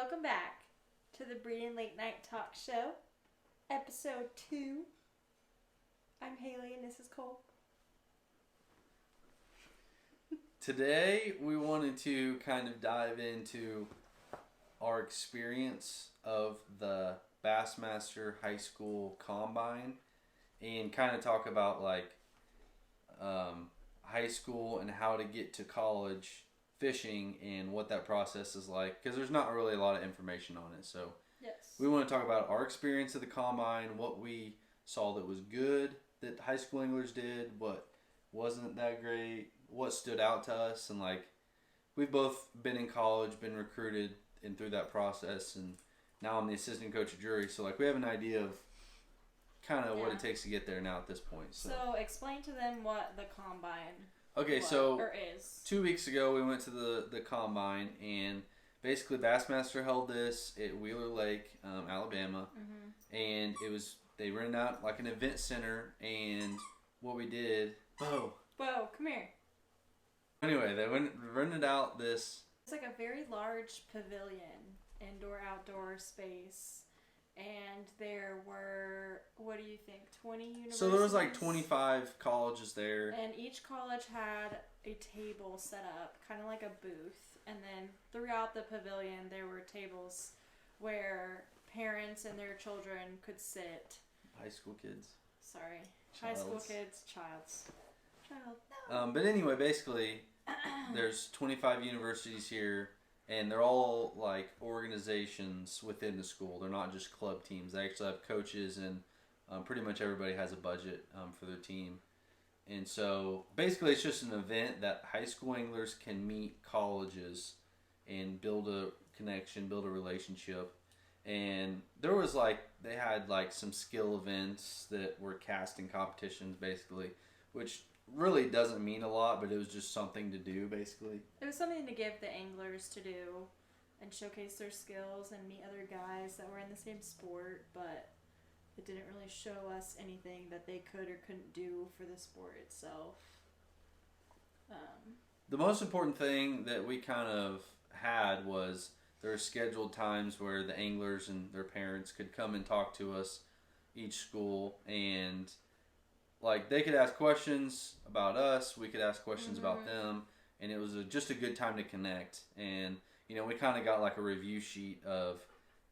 welcome back to the Breeden Late Night Talk Show, episode 2. I'm Haley and this is Cole. Today we wanted to kind of dive into our experience of the Bassmaster High School Combine and kind of talk about high school and how to get to college fishing and what that process is like, because there's not really a lot of information on it. So yes, we want to talk about our experience of the combine, what we saw that was good that high school anglers did, what wasn't that great, what stood out to us, and we've both been in college, been recruited and through that process, and now I'm the assistant coach of jury, so we have an idea of kind of what it takes to get there now at this point. So explain to them what the combine is. 2 weeks ago we went to the combine, and basically Bassmaster held this at Wheeler Lake, Alabama, and they rented out an event center, and what we did, Bo, come here. Anyway, they rented out this. It's like a very large pavilion, indoor-outdoor space. And there were, what do you think, 20 universities? So there was 25 colleges there. And each college had a table set up, kind of like a booth. And then throughout the pavilion, there were tables where parents and their children could sit. High school kids. Sorry. Childs. High school kids. Child. No. But anyway, basically, there's 25 universities here. And they're all organizations within the school. They're not just club teams. They actually have coaches, and pretty much everybody has a budget for their team. And so basically it's just an event that high school anglers can meet colleges and build a connection, build a relationship. And there was they had some skill events that were casting competitions basically, which really doesn't mean a lot, but it was just something to do basically. It was something to give the anglers to do and showcase their skills and meet other guys that were in the same sport, but it didn't really show us anything that they could or couldn't do for the sport itself. The most important thing that we kind of had was there were scheduled times where the anglers and their parents could come and talk to us, each school, and they could ask questions about us, we could ask questions about them, and it was just a good time to connect. And we kind of got a review sheet of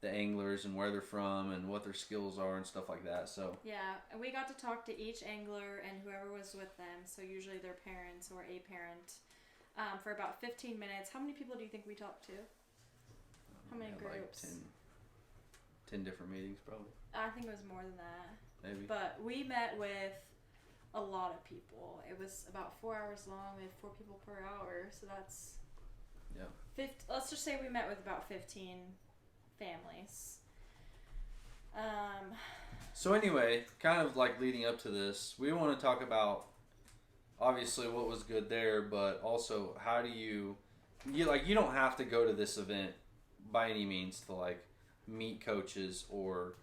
the anglers and where they're from and what their skills are and stuff like that. So yeah, and we got to talk to each angler and whoever was with them, so usually their parents or a parent, for about 15 minutes. How many people do you think we talked to? How many groups? 10 different meetings probably. I think it was more than that. Maybe. But we met with a lot of people. It was about 4 hours long. We had 4 people per hour, so that's let's just say we met with about 15 families. So anyway, kind of leading up to this, we want to talk about obviously what was good there, but also how do you don't have to go to this event by any means to meet coaches or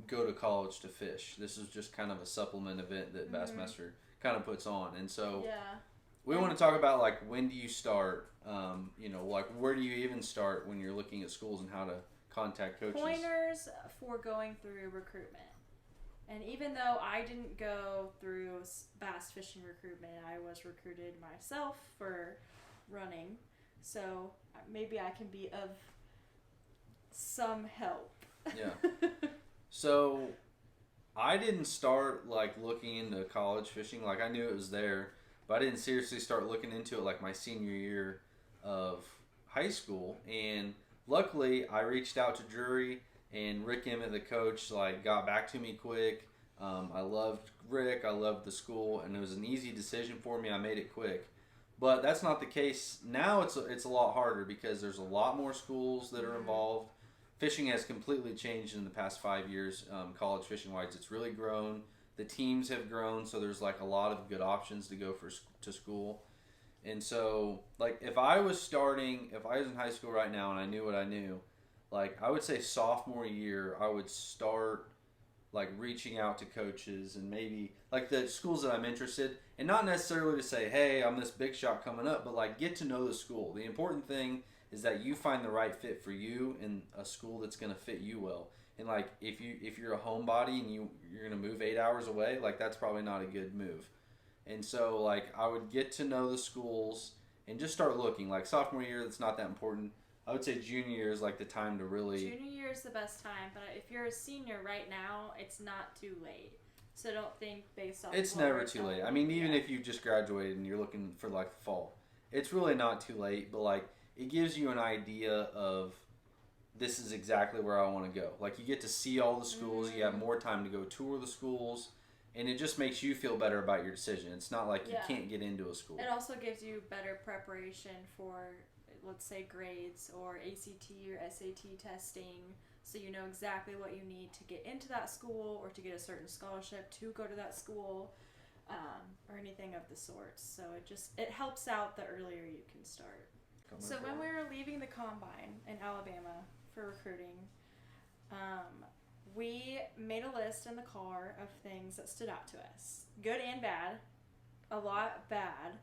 go to college to fish. This is just kind of a supplement event that Bassmaster kind of puts on. And so we want to talk about when do you start, where do you even start when you're looking at schools and how to contact coaches. Pointers for going through recruitment. And even though I didn't go through bass fishing recruitment, I was recruited myself for running. So maybe I can be of some help. Yeah. So I didn't start looking into college fishing. I knew it was there, but I didn't seriously start looking into it my senior year of high school. And luckily I reached out to jury, and Rick Emmett, the coach, got back to me quick. I loved Rick, I loved the school, and it was an easy decision for me. I made it quick. But that's not the case now. It's a lot harder because there's a lot more schools that are involved. Fishing has completely changed in the past 5 years, college fishing-wise. It's really grown. The teams have grown, so there's a lot of good options to go to school. And so, if I was in high school right now and I knew what I knew, I would say sophomore year, I would start reaching out to coaches and maybe the schools that I'm interested, and not necessarily to say, hey, I'm this big shot coming up, but get to know the school. The important thing is that you find the right fit for you in a school that's going to fit you well. And like if you're a homebody and you're going to move 8 hours away, like that's probably not a good move. And so like I would get to know the schools and just start looking. Like sophomore year, that's not that important. I would say junior year is like the time to really. Junior year is the best time, but if you're a senior right now, it's not too late. So don't think based off. It's never too late. I mean, even if you just graduated and you're looking for like the fall, it's really not too late. But like it gives you an idea of this is exactly where I want to go. Like you get to see all the schools. You have more time to go tour the schools. And it just makes you feel better about your decision. It's not like you can't get into a school. It also gives you better preparation for, let's say, grades or ACT or SAT testing. So you know exactly what you need to get into that school or to get a certain scholarship to go to that school or anything of the sort. So it helps out the earlier you can start. So when we were leaving the Combine in Alabama for recruiting, we made a list in the car of things that stood out to us. Good and bad. A lot bad.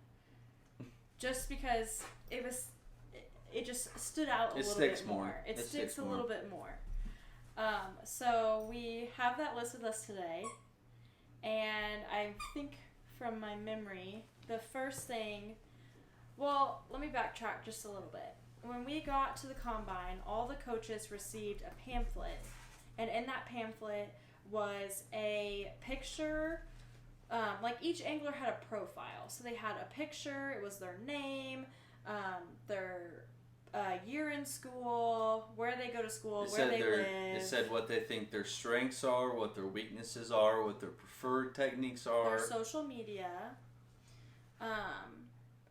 Just because it just stood out a little bit more. It sticks a little bit more. So we have that list with us today. And I think from my memory, the first thing... Well, let me backtrack just a little bit. When we got to the Combine, all the coaches received a pamphlet. And in that pamphlet was a picture, like each angler had a profile. So they had a picture, it was their name, their year in school, where they go to school, where they live. It said what they think their strengths are, what their weaknesses are, what their preferred techniques are. Their social media.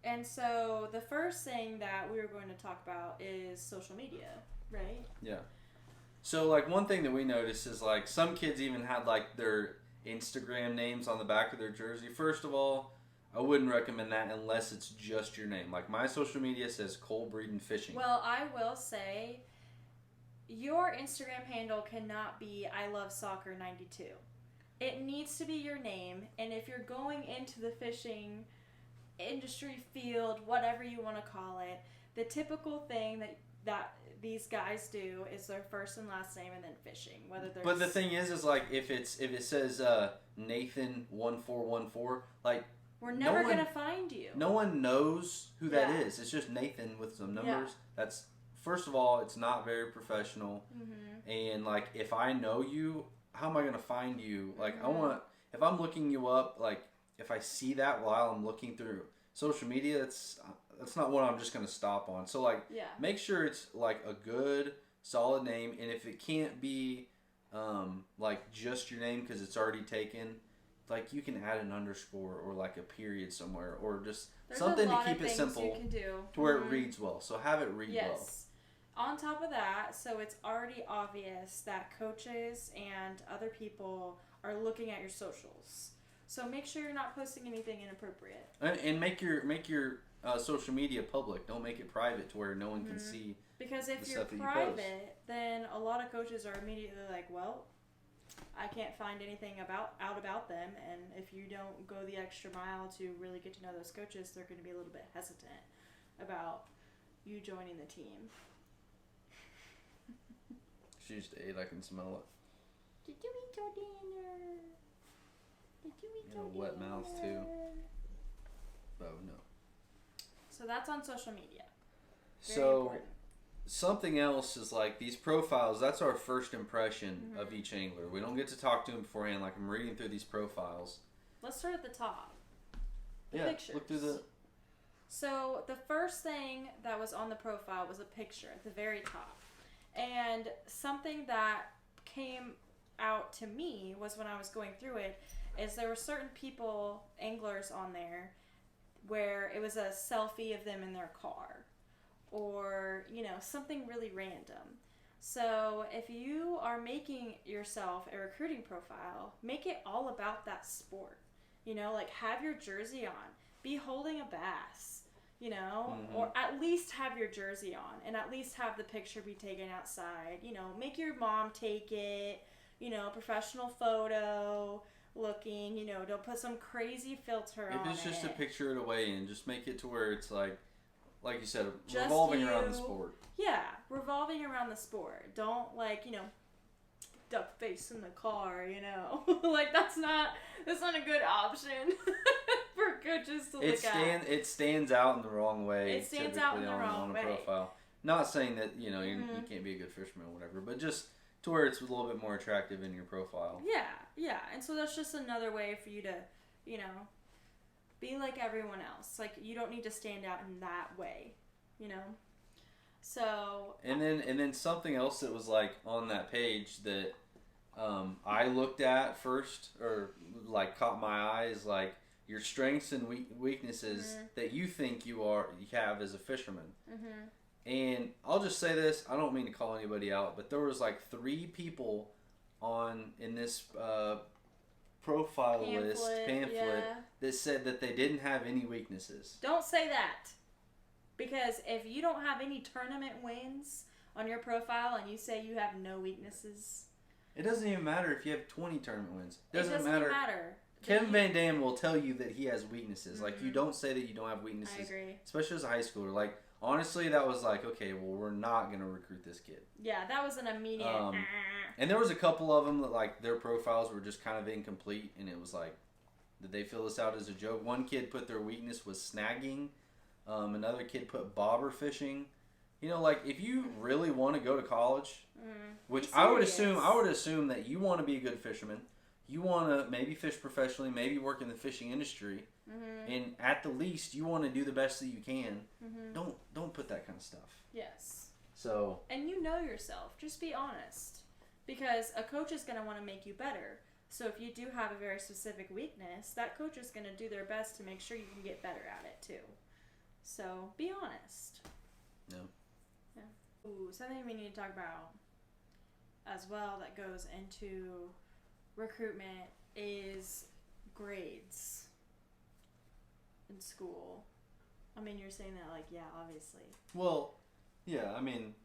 And so the first thing that we were going to talk about is social media, right? Yeah. So, like, one thing that we noticed is, like, some kids even had, like, their Instagram names on the back of their jersey. First of all, I wouldn't recommend that unless it's just your name. Like, my social media says Breeden Fishing. Well, I will say, your Instagram handle cannot be I Love Soccer 92. It needs to be your name, and if you're going into the fishing industry field, whatever you want to call it, the typical thing that these guys do is their first and last name and then fishing. But the thing is like if it says Nathan 1414, like we're never gonna find you. No one knows who that is. It's just Nathan with some numbers. Yeah. That's first of all, it's not very professional. Mm-hmm. And like if I know you, how am I gonna find you? Like if I'm looking you up, like if I see that while I'm looking through social media, that's not what I'm just going to stop on. So, like, make sure it's, like, a good, solid name. And if it can't be, like, just your name because it's already taken, like, you can add an underscore or, like, a period somewhere. Or just something to keep it simple to where it reads well. So, have it read well. On top of that, so it's already obvious that coaches and other people are looking at your socials. So, make sure you're not posting anything inappropriate. And make your social media public. Don't make it private to where no one can see. Because if you're private, then a lot of coaches are immediately like, well, I can't find anything out about them. And if you don't go the extra mile to really get to know those coaches, they're going to be a little bit hesitant about you joining the team. She just ate. I can smell it. Did you eat your dinner? Did you eat your dinner? A wet mouth too. Oh no. So that's on social media. Very important. Something else is like these profiles, that's our first impression of each angler. We don't get to talk to them beforehand. Like I'm reading through these profiles. Let's start at the top. Pictures. Look through the... So the first thing that was on the profile was a picture at the very top. And something that came out to me was when I was going through it, is there were certain people, anglers on there, where it was a selfie of them in their car or, something really random. So if you are making yourself a recruiting profile, make it all about that sport. Like have your jersey on, be holding a bass, or at least have your jersey on and at least have the picture be taken outside. Make your mom take it, professional photo looking, don't put some crazy filter on it. If it's just a picture of the weigh-in, just make it to where it's like like you said, Just revolving around the sport. Yeah, revolving around the sport. Don't duck face in the car, like that's not a good option for coaches to look at. It stands out in the wrong way. It stands out in the wrong way. Profile. Not saying that you can't be a good fisherman or whatever, but just to where it's a little bit more attractive in your profile. Yeah, and so that's just another way for you to, be like everyone else. Like you don't need to stand out in that way, So. And then something else that was like on that page that I looked at first, or like caught my eye, is like your strengths and weaknesses that you think you have as a fisherman. And I'll just say this, I don't mean to call anybody out, but there was like 3 people in this profile pamphlet that said that they didn't have any weaknesses. Don't say that. Because if you don't have any tournament wins on your profile and you say you have no weaknesses... It doesn't even matter if you have 20 tournament wins. It doesn't matter. Kevin Van Dam will tell you that he has weaknesses. Like, you don't say that you don't have weaknesses. I agree. Especially as a high schooler. Like, honestly, that was like, okay, well, we're not going to recruit this kid. Yeah, that was an immediate... And there was a couple of them that, like, their profiles were just kind of incomplete. And it was like, did they fill this out as a joke? One kid put their weakness was snagging. Another kid put bobber fishing. Like if you really want to go to college, which I would assume that you want to be a good fisherman, you want to maybe fish professionally, maybe work in the fishing industry, and at the least you want to do the best that you can. Don't put that kind of stuff. Yes. So. And you know yourself. Just be honest, because a coach is going to want to make you better. So if you do have a very specific weakness, that coach is going to do their best to make sure you can get better at it too. So be honest. Yeah. Ooh, something we need to talk about as well that goes into recruitment is grades in school. I mean, you're saying that like, yeah, obviously. Well, yeah, I mean,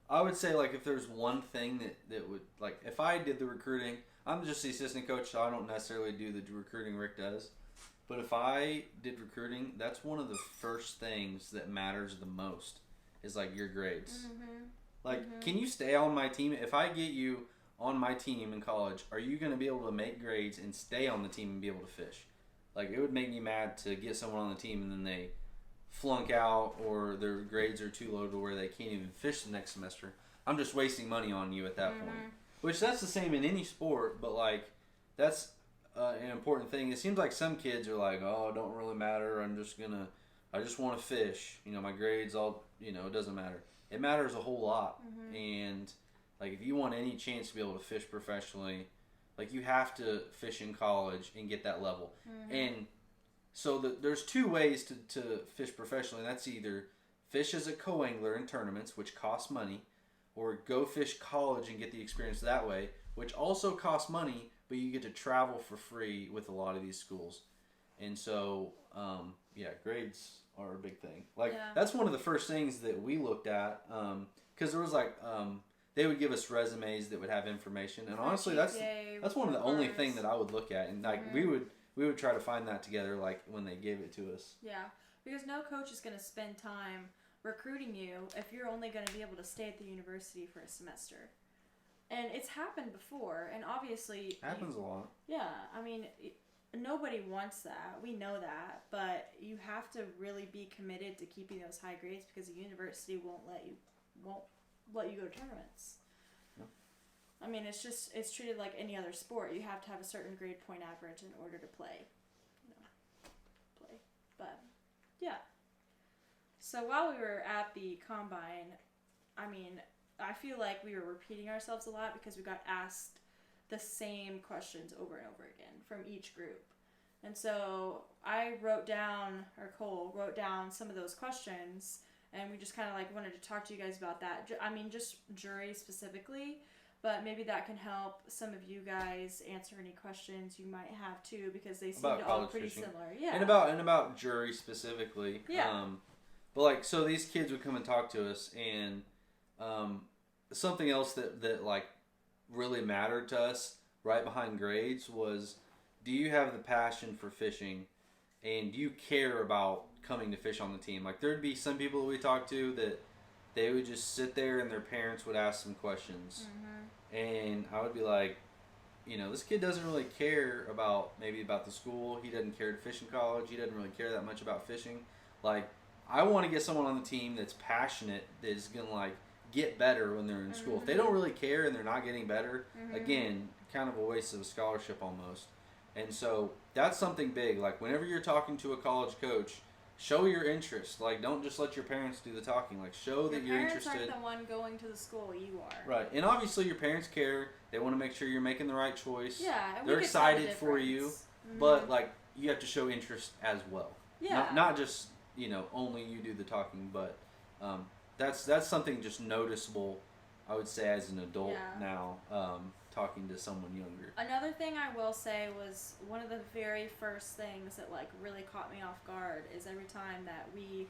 I would say like if there's one thing that would, like if I did the recruiting, I'm just the assistant coach, so I don't necessarily do the recruiting Rick does. But if I did recruiting, that's one of the first things that matters the most is like your grades. Like, can you stay on my team? If I get you on my team in college, are you going to be able to make grades and stay on the team and be able to fish? Like, it would make me mad to get someone on the team and then they flunk out or their grades are too low to where they can't even fish the next semester. I'm just wasting money on you at that point. Which that's the same in any sport, but like, that's an important thing. It seems like some kids are like, oh, it don't really matter. I just want to fish. My grades it doesn't matter. It matters a whole lot. And like if you want any chance to be able to fish professionally, like you have to fish in college and get that level. And so there's 2 ways to fish professionally. That's either fish as a co-angler in tournaments, which costs money, or go fish college and get the experience that way, which also costs money, but you get to travel for free with a lot of these schools. And so, grades are a big thing. Like, that's one of the first things that we looked at, because there was like, they would give us resumes that would have information. And honestly, that's one of the only thing that I would look at. And like, we would try to find that together, like when they gave it to us. Yeah, because no coach is going to spend time recruiting you if you're only going to be able to stay at the university for a semester. And it's happened before, and obviously... Happens a lot. Yeah, I mean, nobody wants that. We know that. But you have to really be committed to keeping those high grades because the university won't let you go to tournaments. Yeah. I mean, it's treated like any other sport. You have to have a certain grade point average in order to play. But, yeah. So while we were at the Combine, I mean... I feel like we were repeating ourselves a lot because we got asked the same questions over and over again from each group. And so Cole wrote down some of those questions, and we just kind of like wanted to talk to you guys about that. I mean, just jury specifically, but maybe that can help some of you guys answer any questions you might have too, because they seem to all pretty similar. Yeah. And about jury specifically. Yeah. But like, so these kids would come and talk to us, and something else that like really mattered to us right behind grades was, do you have the passion for fishing, and do you care about coming to fish on the team. Like there'd be some people that we talked to that they would just sit there and their parents would ask some questions, and I would be like, this kid doesn't really care about the school. He doesn't care to fish in college. He doesn't really care that much about fishing. Like, I want to get someone on the team that's passionate, that is going to, like, get better when they're in school. If they don't really care and they're not getting better, again, kind of a waste of a scholarship almost. And so that's something big. Like, whenever you're talking to a college coach, show your interest. Like, don't just let your parents do the talking. Like, show that you're interested. Your parents aren't the one going to the school. You are. Right. And obviously your parents care. They want to make sure you're making the right choice. Yeah. And they're excited for you. But, like, you have to show interest as well. Yeah. Not just, only you do the talking. But that's something just noticeable, I would say, as an adult now, talking to someone younger. Another thing I will say was one of the very first things that like really caught me off guard is every time that we,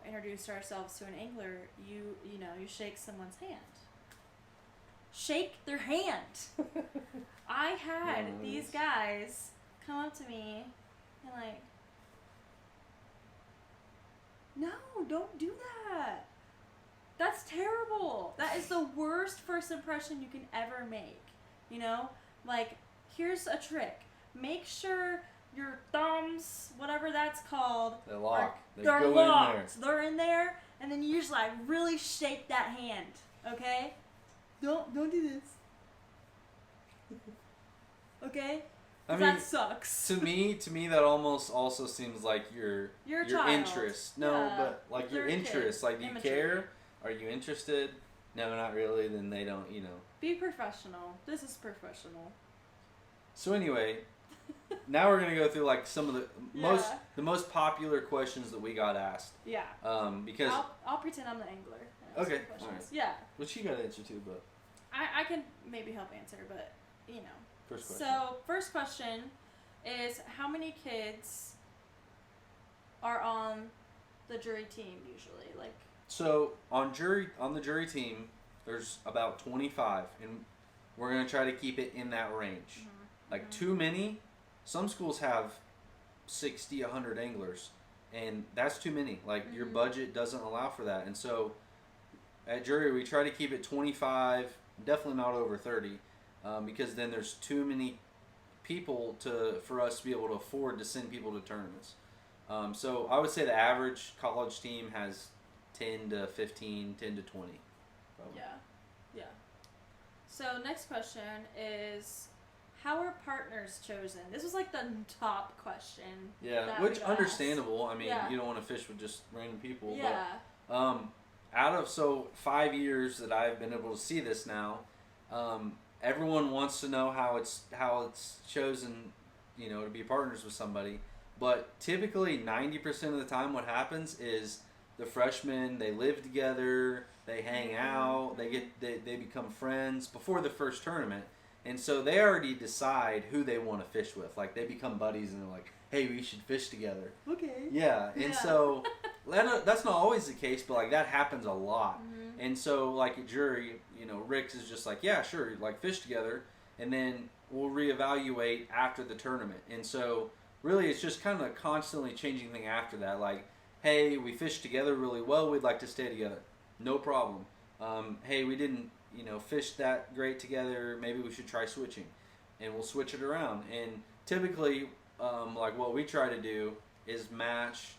introduced ourselves to an angler, you shake someone's hand. Shake their hand. I had these guys come up to me and like, no, don't do that. That's terrible. That is the worst first impression you can ever make. Like, here's a trick. Make sure your thumbs, whatever that's called, they're locked. They're locked. They're in there, and then you just like really shake that hand. Okay? Don't do this. Okay? I mean, that sucks. To me, that almost also seems like your interest. No, but like your interest. Like, do you care? Are you interested? No, not really. Then they don't, Be professional. This is professional. So anyway, now we're gonna go through like some of the most popular questions that we got asked. Yeah. Because I'll pretend I'm the angler. Okay. All right. Yeah. Which you gotta answer too, but I can maybe help answer, but First question. So first question is, how many kids are on the jury team usually? Like. So on the jury team, there's about 25, and we're gonna try to keep it in that range. Like too many, some schools have 60, 100 anglers, and that's too many. Like your budget doesn't allow for that, and so at jury we try to keep it 25, definitely not over 30, because then there's too many people for us to be able to afford to send people to tournaments. So I would say the average college team has 10 to 15, 10 to 20. Probably. Yeah. So next question is, how are partners chosen? This was like the top question. Yeah, which understandable. Asked. I mean, you don't want to fish with just random people. Yeah. But, out of 5 years that I've been able to see this now, everyone wants to know how it's chosen, to be partners with somebody. But typically 90% of the time what happens is the freshmen, they live together, they hang out, they become friends before the first tournament. And so they already decide who they want to fish with. Like, they become buddies and they're like, hey, we should fish together. Okay. Yeah. And so that's not always the case, but like that happens a lot. And so like at jury, Rick's is just like, yeah, sure, like fish together, and then we'll reevaluate after the tournament. And so really it's just kind of a constantly changing thing after that. Like, hey, we fished together really well, we'd like to stay together. No problem. Hey, we didn't, fish that great together, maybe we should try switching. And we'll switch it around. And typically, like what we try to do is match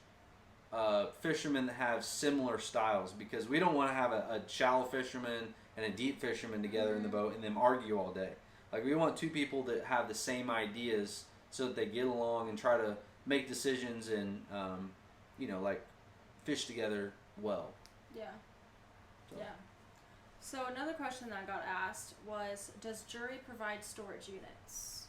fishermen that have similar styles, because we don't want to have a shallow fisherman and a deep fisherman together in the boat and them argue all day. Like, we want two people that have the same ideas so that they get along and try to make decisions and, like fish together well. Yeah. Yeah. So another question that got asked was, does jury provide storage units?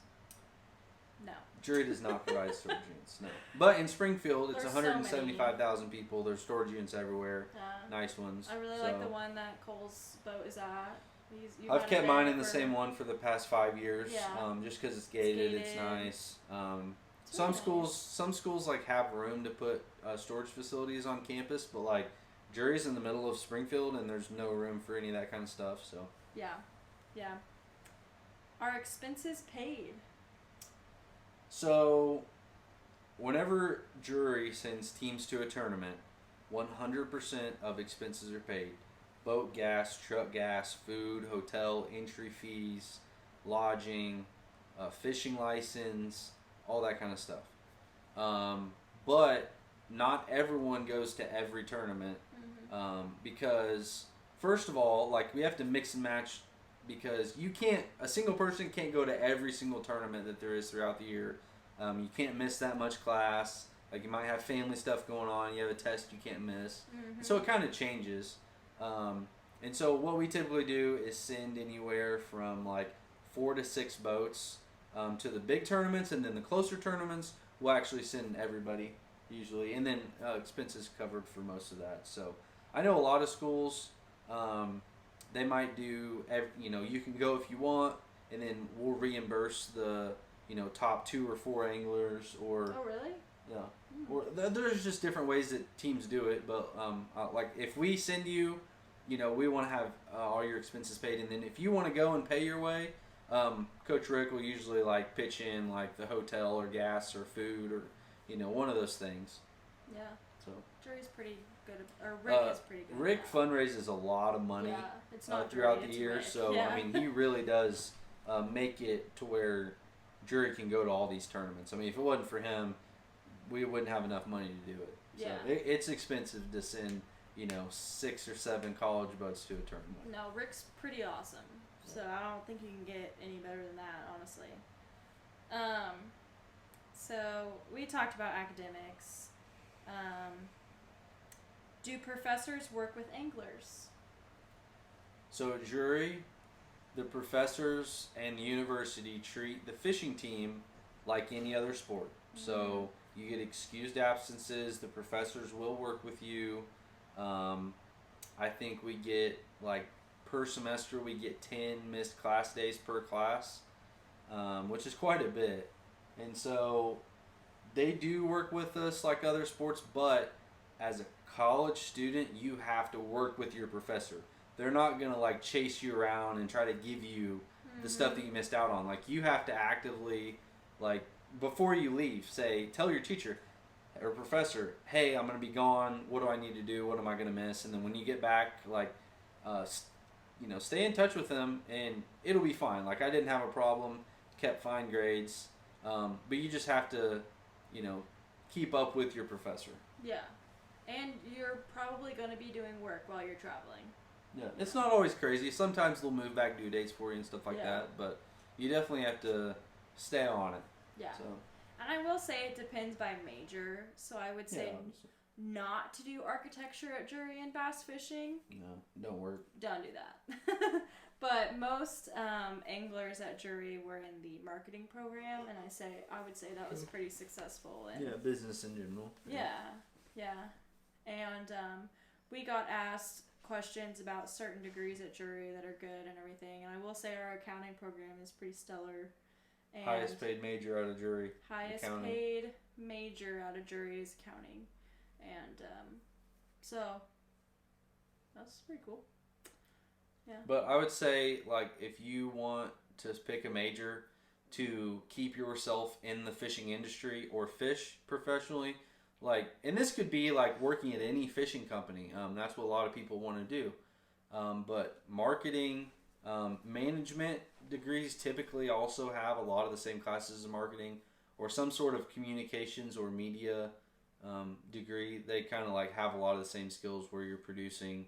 No. Jury does not provide storage units, no. But in Springfield, it's There's 175,000 people. There's storage units everywhere. Yeah. Nice ones. I really like the one that Cole's boat is at. I've kept mine in the same one for the past 5 years. Yeah. Just because it's gated, it's nice. Some schools like have room to put storage facilities on campus, but like jury's in the middle of Springfield and there's no room for any of that kind of stuff. So yeah. Are expenses paid? So whenever jury sends teams to a tournament, 100% of expenses are paid. Boat gas, truck gas, food, hotel, entry fees, lodging, fishing license, all that kind of stuff. But not everyone goes to every tournament because, first of all, like we have to mix and match because a single person can't go to every single tournament that there is throughout the year. You can't miss that much class. Like you might have family stuff going on. You have a test you can't miss. And so it kind of changes. And so what we typically do is send anywhere from like 4 to 6 boats to the big tournaments, and then the closer tournaments we'll actually send everybody usually, and then expenses covered for most of that. So I know a lot of schools they might do you can go if you want, and then we'll reimburse the top 2 or 4 anglers, or oh really? Yeah, or there's just different ways that teams do it. But like if we send you, we want to have all your expenses paid, and then if you want to go and pay your way, Coach Rick will usually like pitch in like the hotel or gas or food or one of those things. Yeah. So jury's pretty good, or Rick is pretty good. Rick fundraises a lot of money it's not throughout jury, the year, Rick. so Yeah. I mean he really does make it to where jury can go to all these tournaments. I mean if it wasn't for him, we wouldn't have enough money to do it. So Yeah. it's expensive to send 6 or 7 college boats to a tournament. No, Rick's pretty awesome. So I don't think you can get any better than that, honestly. So we talked about academics. Do professors work with anglers? So at jury, the professors and the university treat the fishing team like any other sport. So you get excused absences. The professors will work with you. I think we get like per semester we get 10 missed class days per class, which is quite a bit. And so they do work with us like other sports, but as a college student, you have to work with your professor. They're not going to like chase you around and try to give you the stuff that you missed out on. Like you have to actively, like before you leave, tell your teacher or professor, hey, I'm going to be gone. What do I need to do? What am I going to miss? And then when you get back, like, stay in touch with them and it'll be fine. Like I didn't have a problem, kept fine grades. But you just have to, keep up with your professor. Yeah. And you're probably going to be doing work while you're traveling. Yeah. It's not always crazy. Sometimes they'll move back due dates for you and stuff like that. But you definitely have to stay on it. Yeah. So. And I will say it depends by major. So I would say not to do architecture at jury and bass fishing. No, don't work. Don't do that. But most anglers at jury were in the marketing program, and I would say that was pretty successful. And business in general. Yeah. And we got asked questions about certain degrees at jury that are good and everything. And I will say our accounting program is pretty stellar. And highest paid major out of jury. Highest paid major out of jury is accounting. And so that's pretty cool. Yeah. But I would say, like, if you want to pick a major to keep yourself in the fishing industry or fish professionally, like, and this could be like working at any fishing company. That's what a lot of people want to do. But marketing, management degrees typically also have a lot of the same classes as marketing or some sort of communications or media degree. They kind of like have a lot of the same skills where you're producing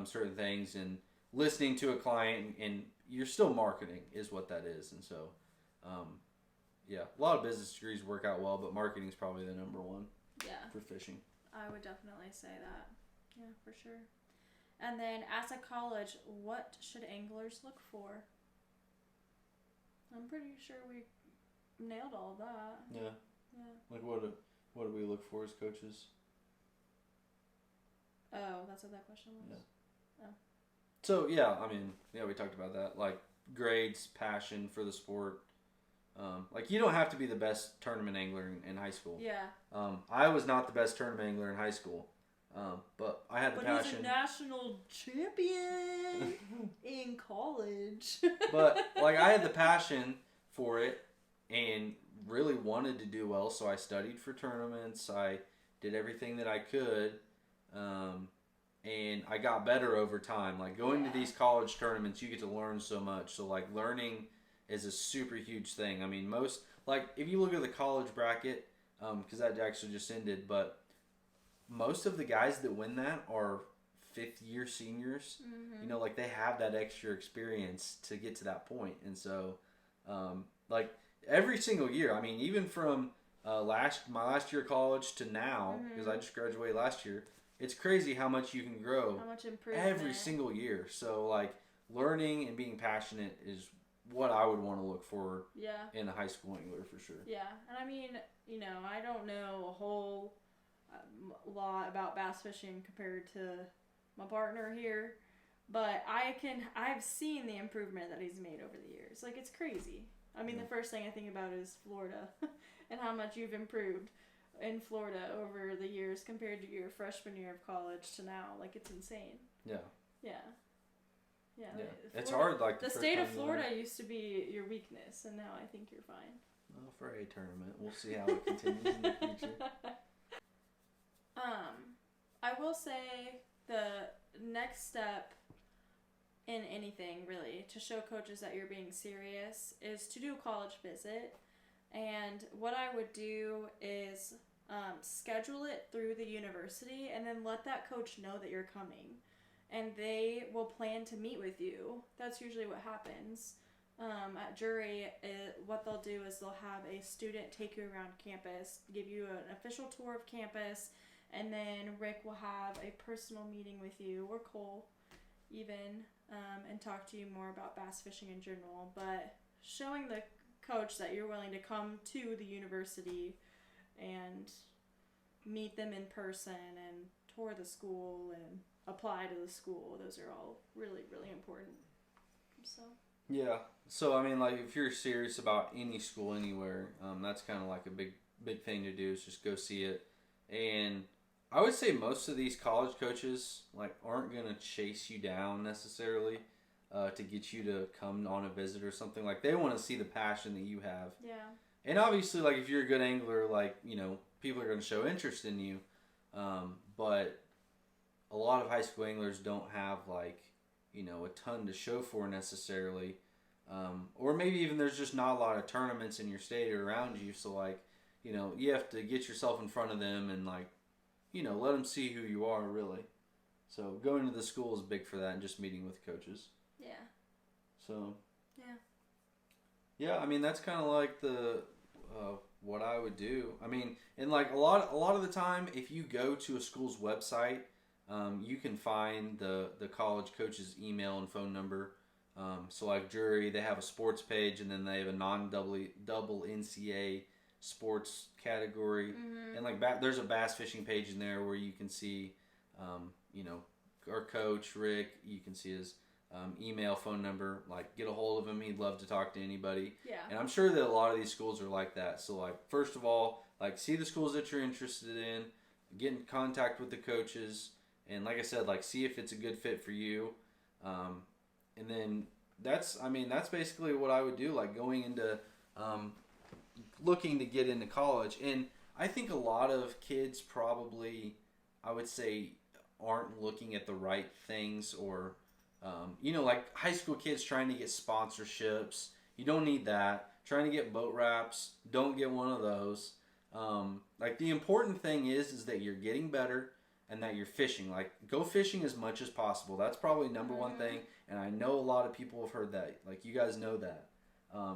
certain things and listening to a client, and you're still marketing is what that is. And so, a lot of business degrees work out well, but marketing is probably the number one for fishing. I would definitely say that. Yeah, for sure. And then as a college, what should anglers look for? I'm pretty sure we nailed all of that. Yeah. Like what do we look for as coaches? Oh, that's what that question was? Yeah. Oh. So, we talked about that. Like, grades, passion for the sport. Like, you don't have to be the best tournament angler in high school. Yeah. I was not the best tournament angler in high school. But I had the passion. But he's a national champion in college. But, like, I had the passion for it and really wanted to do well, so I studied for tournaments. I did everything that I could, and I got better over time. Like going to these college tournaments, you get to learn so much. So like learning is a super huge thing. I mean, most like if you look at the college bracket, because that actually just ended, but most of the guys that win that are fifth-year seniors. You know, like they have that extra experience to get to that point, and so like every single year. I mean, even from my last year of college to now, because I just graduated last year. It's crazy how much you can grow how much improvement every single year. So like learning and being passionate is what I would want to look for in a high school angler for sure. Yeah, and I mean, you know, I don't know a whole lot about bass fishing compared to my partner here, but I've seen the improvement that he's made over the years. Like it's crazy. I mean, the first thing I think about is Florida and how much you've improved in Florida over the years compared to your freshman year of college to now. Like it's insane. Yeah. Yeah. Yeah. It's hard. Like the state of Florida used to be your weakness, and now I think you're fine. Well, for a tournament, we'll see how it continues in the future. I will say the next step in anything really to show coaches that you're being serious is to do a college visit. And what I would do is schedule it through the university and then let that coach know that you're coming. And they will plan to meet with you. That's usually what happens. At jury, what they'll do is they'll have a student take you around campus, give you an official tour of campus, and then Rick will have a personal meeting with you, or Cole even, and talk to you more about bass fishing in general. But showing the coach that you're willing to come to the university and meet them in person and tour the school and apply to the school, those are all really, really important. So yeah, so I mean, like if you're serious about any school anywhere, that's kind of like a big thing to do is just go see it. And I would say most of these college coaches like aren't gonna chase you down necessarily to get you to come on a visit or something. Like they want to see the passion that you have. Yeah. And obviously, like if you're a good angler, like you know people are gonna show interest in you. But a lot of high school anglers don't have like you know a ton to show for necessarily, or maybe even there's just not a lot of tournaments in your state or around you. So like you know you have to get yourself in front of them and like you know let them see who you are really. So going to the school is big for that, and just meeting with coaches. Yeah. So. Yeah. Yeah, I mean that's kind of like the what I would do. I mean, and like a lot of the time, if you go to a school's website, you can find the college coach's email and phone number. So like Jury, they have a sports page, and then they have a double NCA sports category, and like there's a bass fishing page in there where you can see, you know, our coach Rick. You can see his email, phone number, like get a hold of him. He'd love to talk to anybody. Yeah. And I'm sure that a lot of these schools are like that. So like, first of all, like see the schools that you're interested in, get in contact with the coaches. And like I said, like see if it's a good fit for you. And then that's basically what I would do. Like going into, looking to get into college. And I think a lot of kids probably, I would say, aren't looking at the right things or, you know, like high school kids trying to get sponsorships. You don't need that. Trying to get boat wraps. Don't get one of those. Like the important thing is that you're getting better and that you're fishing. Like go fishing as much as possible. That's probably number one thing. And I know a lot of people have heard that. Like you guys know that.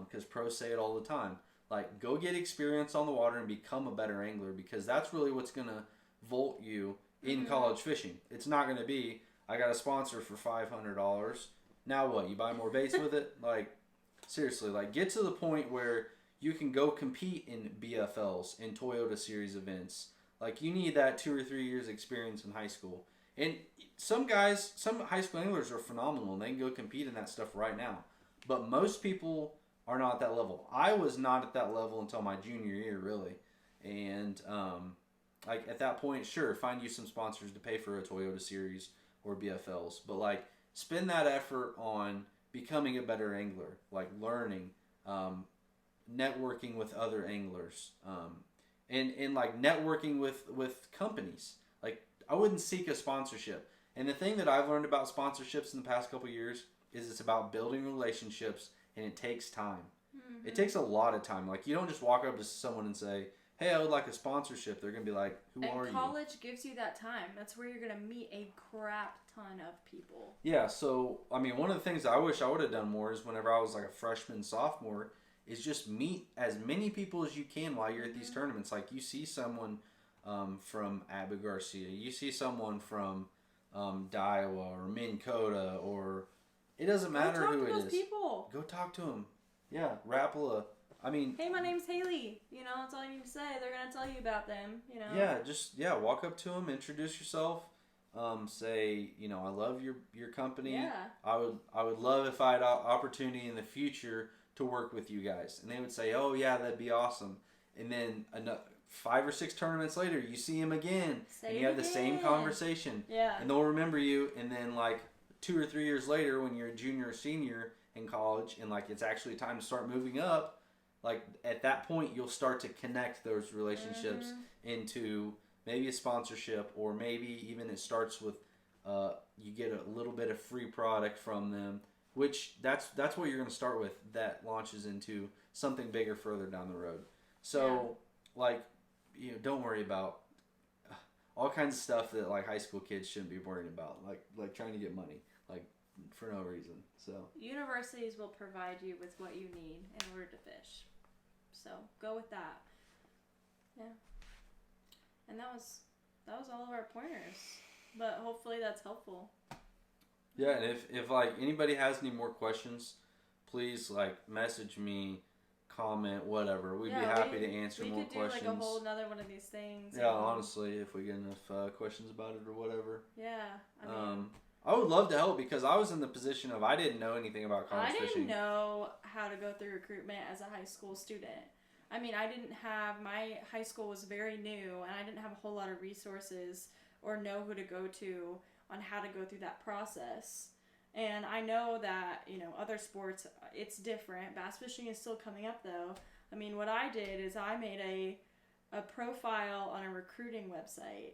Because pros say it all the time. Like go get experience on the water and become a better angler, because that's really what's going to vault you in college fishing. It's not going to be, I got a sponsor for $500. Now what? You buy more baits with it? Like, seriously, like get to the point where you can go compete in BFLs, in Toyota Series events. Like you need that 2 or 3 years experience in high school. And some guys, some high school anglers are phenomenal and they can go compete in that stuff right now. But most people are not at that level. I was not at that level until my junior year, really. And like at that point, sure, find you some sponsors to pay for a Toyota Series or BFLs. But like spend that effort on becoming a better angler, like learning. networking with other anglers, and like networking with companies. Like I wouldn't seek a sponsorship. And the thing that I've learned about sponsorships in the past couple of years is it's about building relationships, and it takes time. It takes a lot of time. Like you don't just walk up to someone and say, "Hey, I would like a sponsorship." They're gonna be like, "Who are you?" And college gives you that time. That's where you're gonna meet a crap ton of people. Yeah. So I mean, one of the things I wish I would have done more is whenever I was like a freshman, sophomore, is just meet as many people as you can while you're at these tournaments. Like you see someone from Abu Garcia, you see someone from Daiwa or Minn Kota, or it doesn't matter who it is. People. Go talk to them. Yeah, Rapala. I mean, hey, my name's Haley. You know, that's all you need to say. They're gonna tell you about them. You know. Yeah, just walk up to them, introduce yourself. Say, you know, I love your company. Yeah. I would love if I had opportunity in the future to work with you guys. And they would say, oh yeah, that'd be awesome. And then 5 or 6 tournaments later, you see them again, and you have the same conversation. Yeah. And they'll remember you. And then like 2 or 3 years later, when you're a junior or senior in college, and like it's actually time to start moving up, like at that point you'll start to connect those relationships into maybe a sponsorship, or maybe even it starts with you get a little bit of free product from them, which that's what you're going to start with. That launches into something bigger further down the road. So like, you know, don't worry about all kinds of stuff that like high school kids shouldn't be worrying about, like trying to get money, like for no reason. So universities will provide you with what you need in order to fish. So go with that. Yeah. And that was all of our pointers. But hopefully that's helpful. Yeah, and if like anybody has any more questions, please like message me, comment, whatever. We'd be happy to answer more questions. We could do like a whole another one of these things. Yeah, honestly, if we get enough questions about it or whatever. Yeah, I mean, I would love to help, because I was in the position of I didn't know anything about college fishing. I didn't know how to go through recruitment as a high school student. I mean, my high school was very new, and I didn't have a whole lot of resources or know who to go to on how to go through that process. And I know that, you know, other sports, it's different. Bass fishing is still coming up, though. I mean, what I did is I made a profile on a recruiting website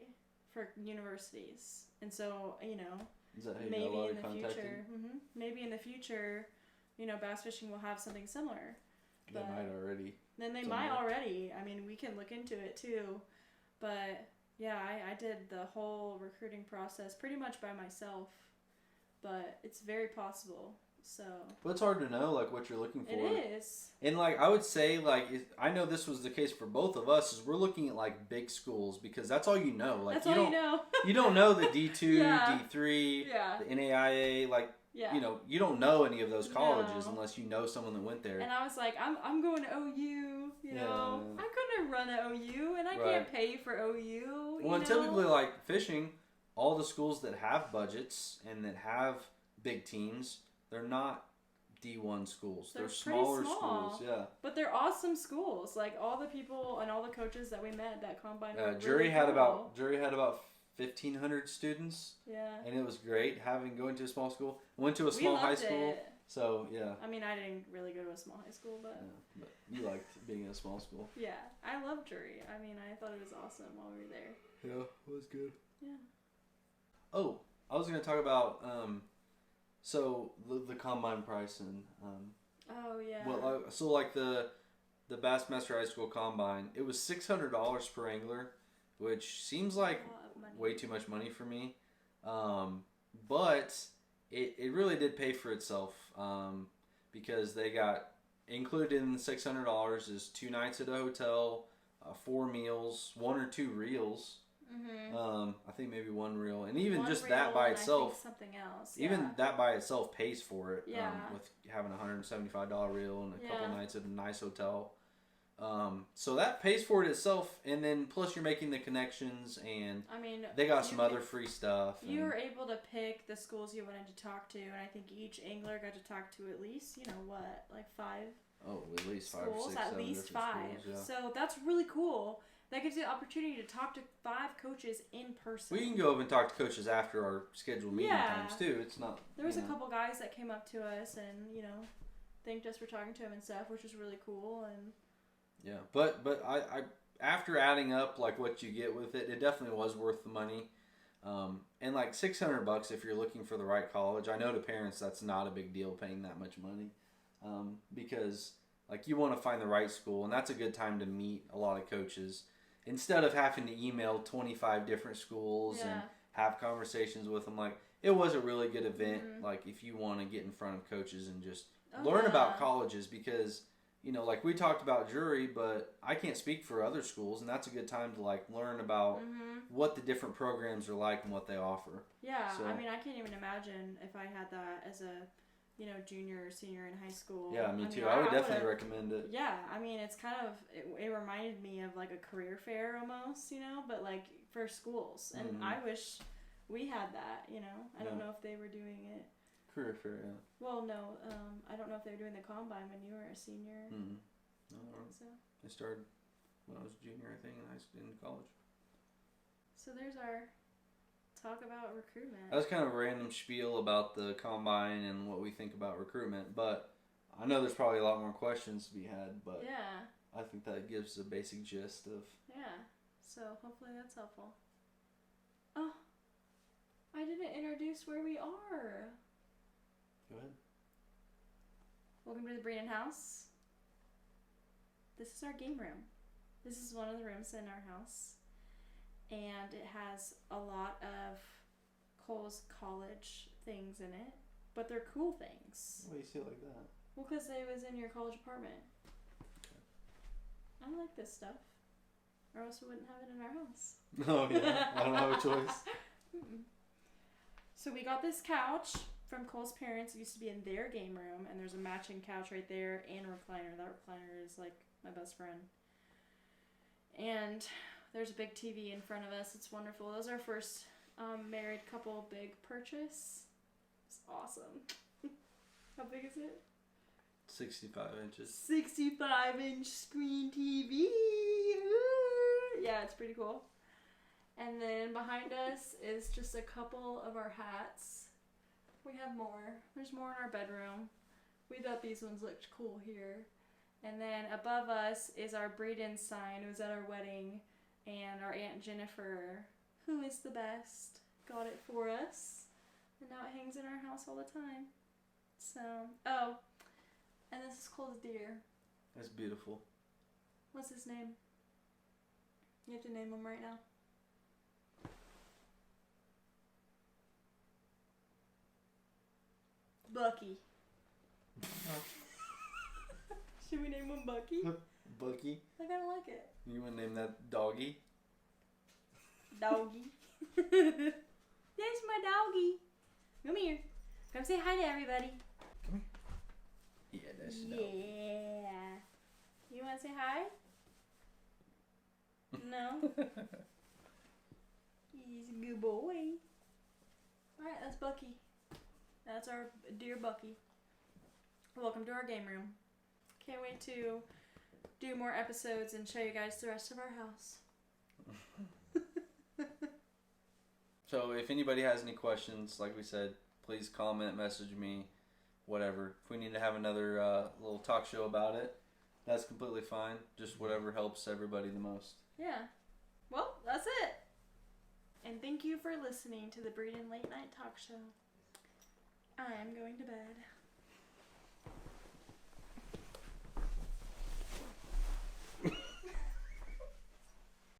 for universities. And so, you know, is that how you maybe got a lot in of the contacting? future, maybe in the future, you know, bass fishing will have something similar. They might already. Then they might already. I mean, we can look into it too. But yeah, I did the whole recruiting process pretty much by myself. But it's very possible. So. But it's hard to know like what you're looking for. It is. And like I would say, like I know this was the case for both of us, is we're looking at like big schools, because that's all you know. Like that's all you know. You don't know the D2, D3, the NAIA, like. Yeah. You know, you don't know any of those colleges unless you know someone that went there. And I was like, I'm going to OU, you know. I'm going to run at OU, and I can't pay for OU. Well, and typically, like, fishing, all the schools that have budgets and that have big teams, they're not D1 schools. They're smaller schools, But they're awesome schools. Like, all the people and all the coaches that we met at that combine were Jury really had cool. Jury had about 1,500 students. Yeah. And it was great going to a small school. Went to a small high school. It. So, yeah. I mean, I didn't really go to a small high school, but... Yeah, but you liked being in a small school. Yeah. I love Jury. I mean, I thought it was awesome while we were there. Yeah, it was good. Yeah. Oh, I was going to talk about, so the combine price and... oh, yeah. Well, so like the Bassmaster High School Combine, it was $600 per angler, which seems like way too much money for me. But it really did pay for itself, because they got included in the $600 is 2 nights at a hotel, 4 meals, 1 or 2 reels. I think maybe 1 reel, and even just that by itself, something else. Even that by itself pays for it. Yeah. With having a $175 reel and a couple nights at a nice hotel. So that pays for it itself, and then plus you're making the connections, and I mean, they got some other free stuff. You were able to pick the schools you wanted to talk to, and I think each angler got to talk to at least, like 5. Oh, at least 5 schools, or 6. at least 5. Schools, So that's really cool. That gives you the opportunity to talk to 5 coaches in person. We can go over and talk to coaches after our scheduled meeting times too. It's not. There was a couple guys that came up to us, and thanked us for talking to him and stuff, which was really cool. And yeah, but I after adding up like what you get with it, it definitely was worth the money. And like $600 if you're looking for the right college. I know to parents that's not a big deal paying that much money, because like you want to find the right school, and that's a good time to meet a lot of coaches instead of having to email 25 different schools and have conversations with them. Like it was a really good event. Like if you want to get in front of coaches and just learn about colleges, because you know, like we talked about jury, but I can't speak for other schools, and that's a good time to like learn about what the different programs are like and what they offer. Yeah, so, I mean, I can't even imagine if I had that as a, you know, junior or senior in high school. Yeah, me too. I would definitely recommend it. Yeah, I mean, it's kind of, it reminded me of like a career fair almost, you know, but like for schools. And I wish we had that, you know. I don't know if they were doing it. Career fair, yeah. Well, no, I don't know if they were doing the combine when you were a senior. No, so. I started when I was a junior, I think, in college. So there's our talk about recruitment. That was kind of a random spiel about the combine and what we think about recruitment, but I know there's probably a lot more questions to be had, but yeah, I think that gives a basic gist of... Yeah, so hopefully that's helpful. Oh, I didn't introduce where we are. Go ahead. Welcome to the Breeden house. This is our game room. This is one of the rooms in our house. And it has a lot of Cole's college things in it. But they're cool things. Why do you say it like that? Well, because it was in your college apartment. Okay. I like this stuff. Or else we wouldn't have it in our house. Oh, yeah. I don't have a choice. So we got this couch from Cole's parents. It used to be in their game room, and there's a matching couch right there and a recliner. That recliner is like my best friend. And there's a big TV in front of us. It's wonderful. That was our first married couple big purchase. It's awesome. How big is it? 65 inches. 65-inch screen TV. Yeah, it's pretty cool. And then behind us is just a couple of our hats. We have more. There's more in our bedroom. We thought these ones looked cool here. And then above us is our Breeden sign. It was at our wedding. And our Aunt Jennifer, who is the best, got it for us. And now it hangs in our house all the time. So, oh, and this is Cole's deer. That's beautiful. What's his name? You have to name him right now. Bucky. Should we name him Bucky? Bucky? I kind of like it. You want to name that Doggy? Doggy. There's my doggy. Come here. Come say hi to everybody. Come here. Yeah, that's the doggy. Yeah. You want to say hi? No? He's a good boy. Alright, that's Bucky. That's our dear Bucky. Welcome to our game room. Can't wait to do more episodes and show you guys the rest of our house. So if anybody has any questions, like we said, please comment, message me, whatever. If we need to have another little talk show about it, that's completely fine. Just whatever helps everybody the most. Yeah. Well, that's it. And thank you for listening to the Breeden Late Night Talk Show. I am going to bed.